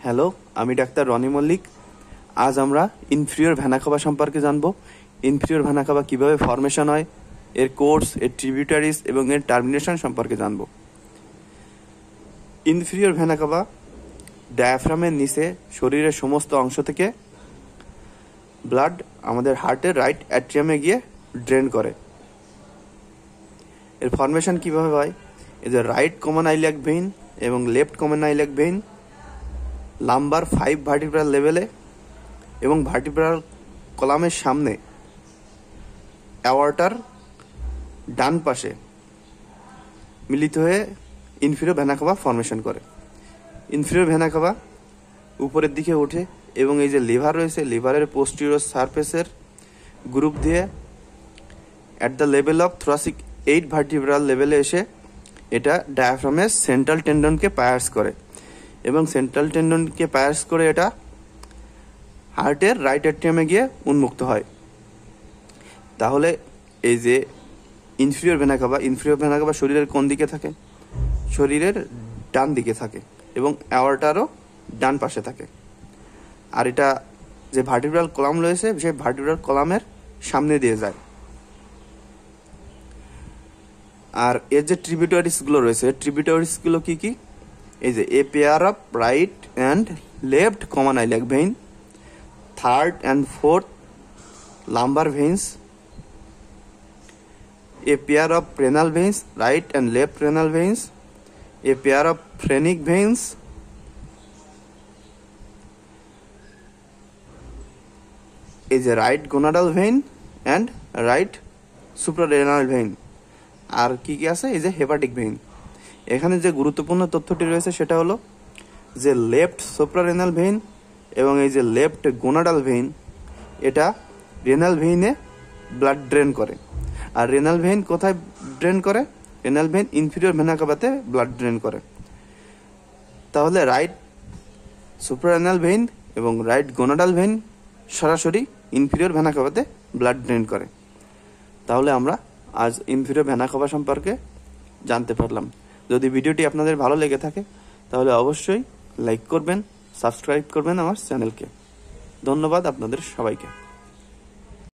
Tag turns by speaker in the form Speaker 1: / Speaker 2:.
Speaker 1: Hello, আমি doctor Roni Mallick. আজ আমরা ইনফিরিয়র ভেনা কাভা সম্পর্কে জানব। ইনফিরিয়র ভেনা কাভা কীভাবে ফর্মেশন হয়, এর কোর্স, এর ট্রিবিউটারিজ এবং এর টার্মিনেশন সম্পর্কে জানব। ইনফিরিয়র ভেনা কাভা ডায়াফ্রামের নিচে শরীরের সমস্ত অংশ থেকে ব্লাড আমাদের হার্টের রাইট অ্যাট্রিয়ামে গিয়ে ড্রেন করে। এর ফর্মেশন কীভাবে হয়? এই যে রাইট কমন আইলিয়াক ভেইন এবং left common iliac vein lumber 5 vertebral লেভেলে এবং ভার্টিব্রাল কলামের সামনে অ্যাওর্টার ডান পাশে মিলিত হয়ে ইনফিরিয়র ভেনা কাভা ফর্মেশন করে। ইনফিরিয়র ভেনা কাভা উপরের দিকে ওঠে এবং এই যে লিভার রয়েছে, লিভারের পোস্টিরিয়র সারফেসের গ্রুপ দিয়ে at the level of thoracic 8 vertebral লেভেলে এসে এটা ডায়াফ্রামের সেন্ট্রাল টেন্ডনকে পায়ার্স করে এবং সেন্ট্রাল টেন্ডনকে পায়ার্স করে এটা হার্টের রাইট অ্যাট্রিয়ামে গিয়ে উন্মুক্ত হয়। তাহলে এই যে ইনফিরিয়র ভেনা কাভা শরীরের কোন দিকে থাকে? শরীরের ডান দিকে থাকে এবং অ্যাওর্টারও ডান পাশে থাকে। আর এটা যে ভার্টিব্রাল কলাম রয়েছে সেই ভার্টিব্রাল কলামের সামনে দিয়ে যায়। আর এর যে ট্রিবিউটারিসগুলো রয়েছে, ট্রিবিউটারিসগুলো কি কি? এই যে a pair of right and left common iliac vein, third and fourth lumber veins, a pair of renal veins, right and left renal veins, a pair of phrenic veins, is a right gonadal vein and right suprarenal vein. আর কি কি আছে? এই যে hepatic vein. এখানে যে গুরুত্বপূর্ণ তথ্যটি রয়েছে সেটা হলো যে লেফট সুপ্রারেনাল ভেইন এবং এই যে লেফট গোনাডাল ভেইন এটা রেনাল ভেইনে ব্লাড ড্রেন করে। আর রেনাল ভেইন কোথায় ড্রেন করে? রেনাল ভেইন ইনফিরিয়র ভেনা কাভাতে ব্লাড ড্রেন করে। তাহলে রাইট সুপ্রারেনাল ভেইন এবং রাইট গোনাডাল ভেইন সরাসরি ইনফিরিয়র ভেনা কাভাতে ব্লাড ড্রেন করে। তাহলে আমরা আজ ইনফিরিয়র ভেনা কাভা সম্পর্কে জানতে পারলাম। যদি ভিডিওটি আপনাদের ভালো লেগে থাকে তাহলে অবশ্যই লাইক করবেন, সাবস্ক্রাইব করবেন আমার চ্যানেলকে। ধন্যবাদ আপনাদের সবাইকে।